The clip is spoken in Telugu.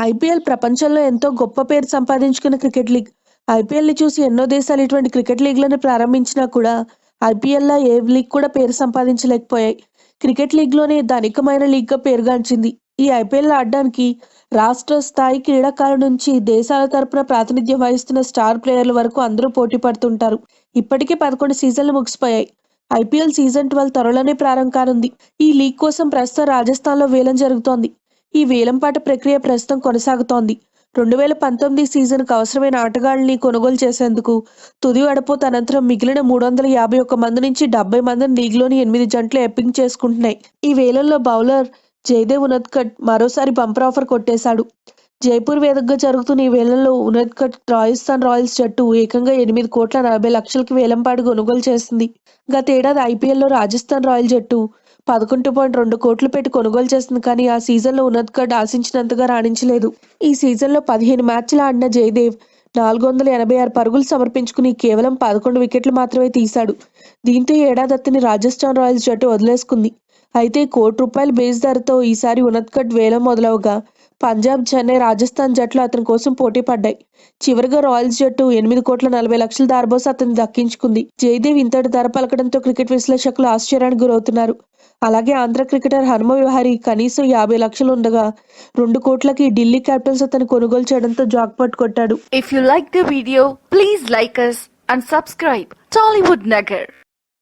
ఐపీఎల్ ప్రపంచంలో ఎంతో గొప్ప పేరు సంపాదించుకున్న క్రికెట్ లీగ్. ఐపీఎల్‌ని చూసి ఎన్నో దేశాలు ఇటువంటి క్రికెట్ లీగ్‌లను ప్రారంభించినా కూడా ఐపీఎల్‌లా ఏ లీగ్ కూడా పేరు సంపాదించలేకపోయాయి. క్రికెట్ లీగ్‌లోనే ధనికమైన లీగ్‌గా పేరుగాంచింది. ఈ ఐపీఎల్‌లో ఆడడానికి రాష్ట్ర స్థాయి క్రీడాకారుల నుంచి దేశాల తరపున ప్రాతినిధ్యం వహిస్తున్న స్టార్ ప్లేయర్ల వరకు అందరూ పోటీ పడుతుంటారు. ఇప్పటికే 11 సీజన్లు ముగిసిపోయాయి. ఐపీఎల్ సీజన్ 12 త్వరలోనే ప్రారంభం కానుంది. ఈ లీగ్ కోసం ప్రస్తుతం రాజస్థాన్‌లో వేలం జరుగుతోంది. ఈ వేలంపాట ప్రక్రియ ప్రస్తుతం కొనసాగుతోంది. 2019 సీజన్‌కు అవసరమైన ఆటగాళ్లని కొనుగోలు చేసేందుకు తుది వడపోత అనంతరం మిగిలిన 351 మంది నుంచి 70 మందిని లీగ్‌లోని 8 జట్లు ఎంపిక చేసుకుంటున్నాయి. ఈ వేలంలో బౌలర్ జయదేవ్ ఉనద్కట్ మరోసారి బంపర్ ఆఫర్ కొట్టేశాడు. జైపూర్ వేదికగా జరుగుతున్న ఈ వేలంలో ఉనద్కట్ రాజస్థాన్ రాయల్స్ జట్టు ఏకంగా 8,40,00,000కి వేలంపాట కొనుగోలు చేసింది. గతేడాది ఐపీఎల్‌లో రాజస్థాన్ రాయల్ జట్టు 11.2 కోట్లు పెట్టి కొనుగోలు చేసింది. కానీ ఆ సీజన్లో ఉనద్కట్ ఆశించినంతగా రాణించలేదు. ఈ సీజన్లో 15 మ్యాచ్లు ఆడిన జయదేవ్ 486 పరుగులు సమర్పించుకుని కేవలం 11 వికెట్లు మాత్రమే తీశాడు. దీంతో ఈ ఏడాది అతన్ని రాజస్థాన్ రాయల్స్ జట్టు వదిలేసుకుంది. అయితే ₹1,00,00,000 బేస్ ధరతో ఈసారి ఉనద్కట్ వేలం మొదలవగా పంజాబ్, చెన్నై, రాజస్థాన్ జట్లు అతని కోసం పోటీ పడ్డాయి. చివరిగా రాయల్స్ జట్టు 8,40,00,000 దారబోసి అతన్ని దక్కించుకుంది. జయదేవ్ ఇంతటి ధర పలకడంతో క్రికెట్ విశ్లేషకులు ఆశ్చర్యానికి గురవుతున్నారు. అలాగే ఆంధ్ర క్రికెటర్ హనుమ విహారీ కనీసం 50 లక్షలు ఉండగా 2 కోట్లకి ఢిల్లీ క్యాపిటల్స్ అతన్ని కొనుగోలు చేయడంతో జాక్పాట్ కొట్టాడు. If you like the video, please like us and subscribe Tollywood Nagar.